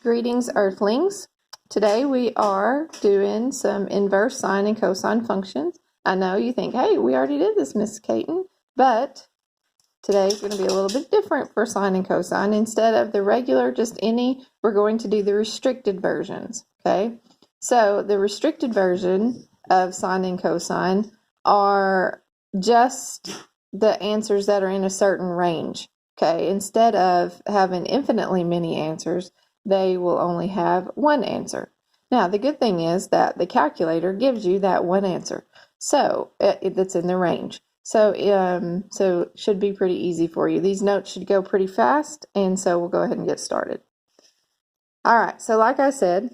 Greetings, Earthlings. Today we are doing some inverse sine and cosine functions. I know you think, hey, we already did this, Miss Caton, but today's going to be a little bit different for sine and cosine. Instead of the regular, just any, we're going to do the restricted versions, okay? So the restricted version of sine and cosine are just the answers that are in a certain range, okay? Instead of having infinitely many answers, they will only have one answer. Now, the good thing is that the calculator gives you that one answer, so that's in the range. So it should be pretty easy for you. These notes should go pretty fast, and so we'll go ahead and get started. All right, so like I said,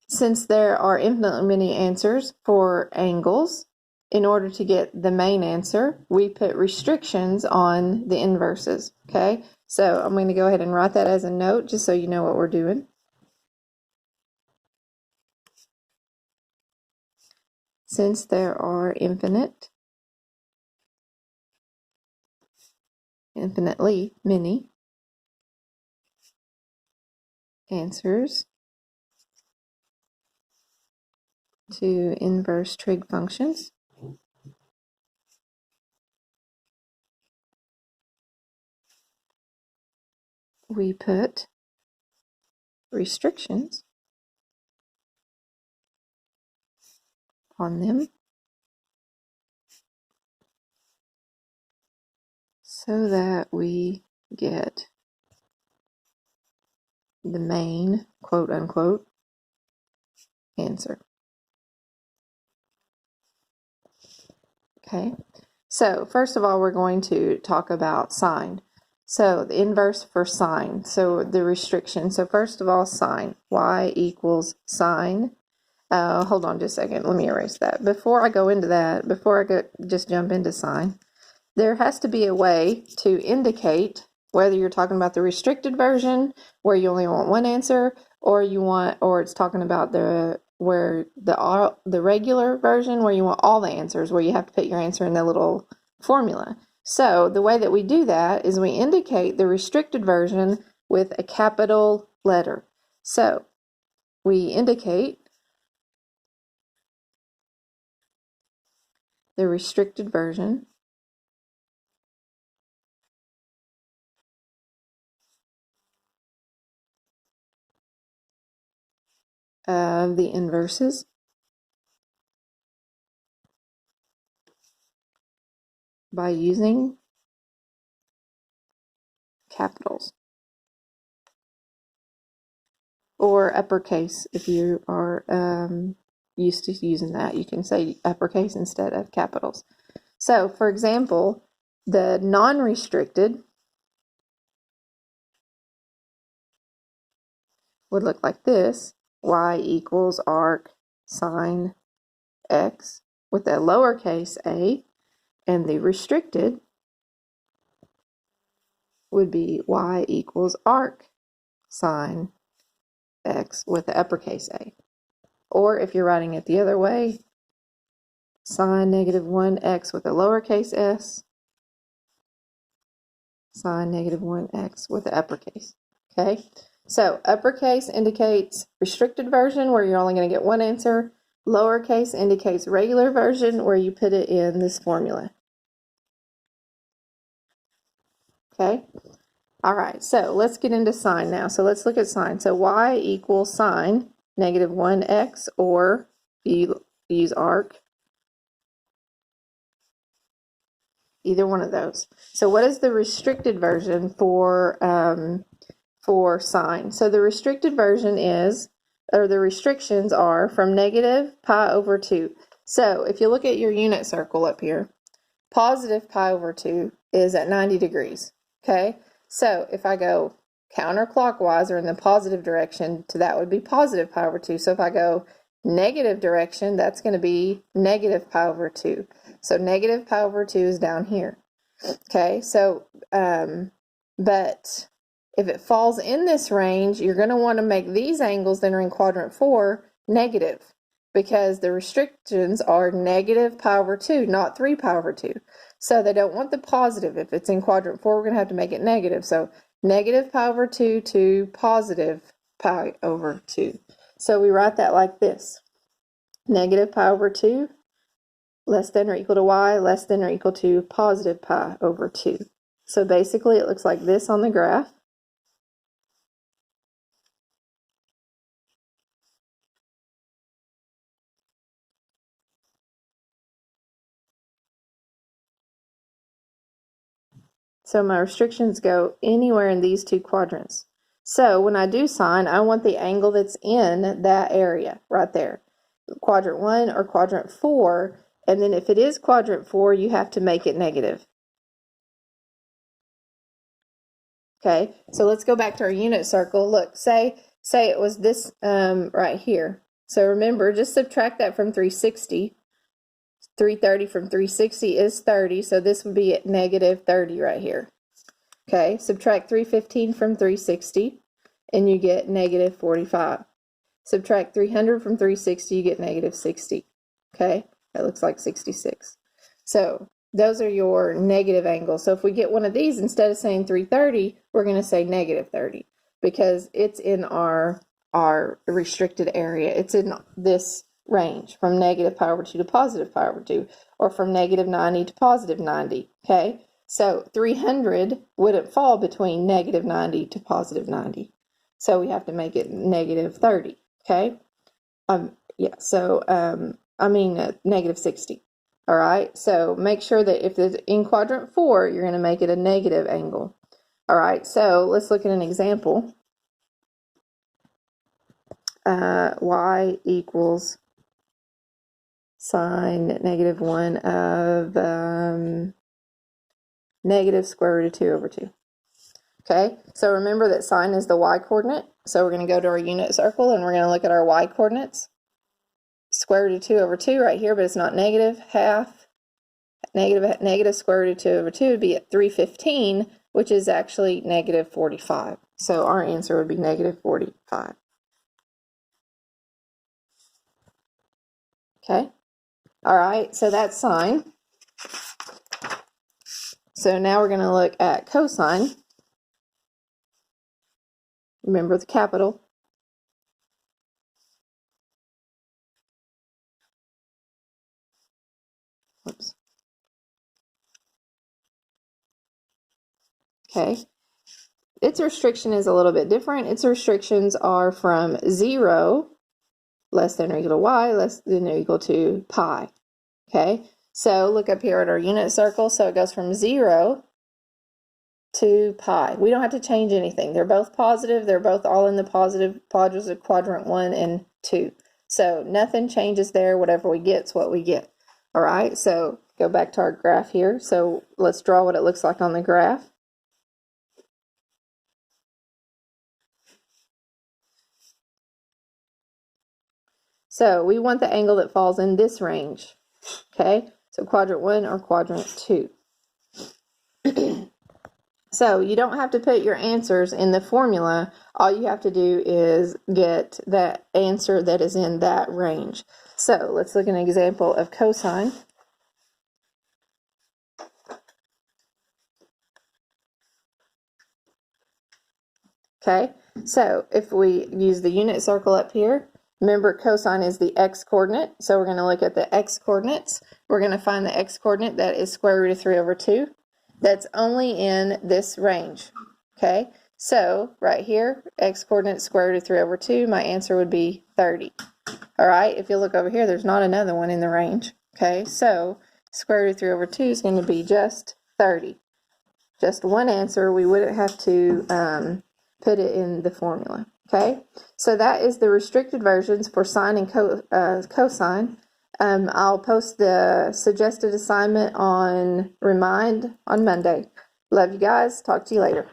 since there are infinitely many answers for angles, in order to get the main answer, we put restrictions on the inverses, okay? So I'm going to go ahead and write that as a note just so you know what we're doing. Since there are infinitely many answers to inverse trig functions, we put restrictions on them so that we get the main quote-unquote answer. Okay, so first of all, we're going to talk about sine. So the inverse for sine, so the restriction. So first of all, sine, y equals sine. Hold on just a second, let me erase that. Before I go into that, before I just jump into sine, there has to be a way to indicate whether you're talking about the restricted version where you only want one answer, or it's talking about the regular version where you want all the answers, where you have to put your answer in the little formula. So the way that we do that is we indicate the restricted version with a capital letter. So we indicate the restricted version of the inverses by using capitals or uppercase. If you are used to using that, you can say uppercase instead of capitals. So for example, the non-restricted would look like this: y equals arc sine x with a lowercase a, and the restricted would be y equals arc sine x with the uppercase a. Or if you're writing it the other way, sine negative 1x with a lowercase s, sine negative 1x with the uppercase. Okay, so uppercase indicates restricted version where you're only going to get one answer. Lowercase indicates regular version where you put it in this formula. Okay, all right, so let's get into sine now. So let's look at sine. So y equals sine negative 1x, or you use arc, either one of those. So what is the restricted version for sine? So the restricted version is, or the restrictions are from negative pi over 2. So if you look at your unit circle up here, positive pi over 2 is at 90 degrees. Okay, so if I go counterclockwise or in the positive direction, to that would be positive pi over 2. So if I go negative direction, that's going to be negative pi over 2. So negative pi over 2 is down here. Okay, so but if it falls in this range, you're going to want to make these angles that are in quadrant 4 negative, because the restrictions are negative pi over 2, not 3 pi over 2. So they don't want the positive. If it's in quadrant 4, we're going to have to make it negative. So negative pi over 2 to positive pi over 2. So we write that like this. Negative pi over 2 less than or equal to y less than or equal to positive pi over 2. So basically it looks like this on the graph. So my restrictions go anywhere in these two quadrants. So when I do sine, I want the angle that's in that area right there. Quadrant 1 or quadrant 4, and then if it is quadrant 4, you have to make it negative. Okay, so let's go back to our unit circle. Look, say it was this right here. So remember, just subtract that from 360. 330 from 360 is 30, so this would be at negative 30 right here. Okay, subtract 315 from 360, and you get negative 45. Subtract 300 from 360, you get negative 60. Okay, that looks like 66. So those are your negative angles. So if we get one of these, instead of saying 330, we're going to say negative 30, because it's in our restricted area. It's in this range from negative pi over 2 to positive pi over 2, or from negative 90 to positive 90. Okay, so 300 wouldn't fall between negative 90 to positive 90. So we have to make it negative 30. Okay, negative 60. All right, so make sure that if it's in quadrant 4, you're going to make it a negative angle. All right, so let's look at an example. Y equals sine negative 1 of negative square root of 2 over 2. Okay, so remember that sine is the y-coordinate. So we're going to go to our unit circle and we're going to look at our y-coordinates. Square root of 2 over 2 right here, but it's not negative. Half negative square root of 2 over 2 would be at 315, which is actually negative 45. So our answer would be negative 45. Okay, all right, so that's sine. So now we're going to look at cosine. Remember the capital. Oops. Okay, its restriction is a little bit different. Its restrictions are from 0 less than or equal to y less than or equal to pi. Okay, so look up here at our unit circle. So it goes from 0 to pi. We don't have to change anything. They're both positive. They're both all in the positive quadrants of quadrant 1 and 2. So nothing changes there. Whatever we get is what we get. All right, so go back to our graph here. So let's draw what it looks like on the graph. So we want the angle that falls in this range. Okay, so quadrant 1 or quadrant 2. So you don't have to put your answers in the formula. All you have to do is get that answer that is in that range. So let's look at an example of cosine. Okay, so if we use the unit circle up here, remember cosine is the x-coordinate, so we're going to look at the x-coordinates. We're going to find the x-coordinate that is square root of 3 over 2. That's only in this range. Okay, so right here, x-coordinate square root of 3 over 2, my answer would be 30. All right, if you look over here, there's not another one in the range. Okay, so square root of 3 over 2 is going to be just 30. Just one answer. We wouldn't have to put it in the formula. Okay, so that is the restricted versions for sine and cosine. I'll post the suggested assignment on Remind on Monday. Love you guys. Talk to you later.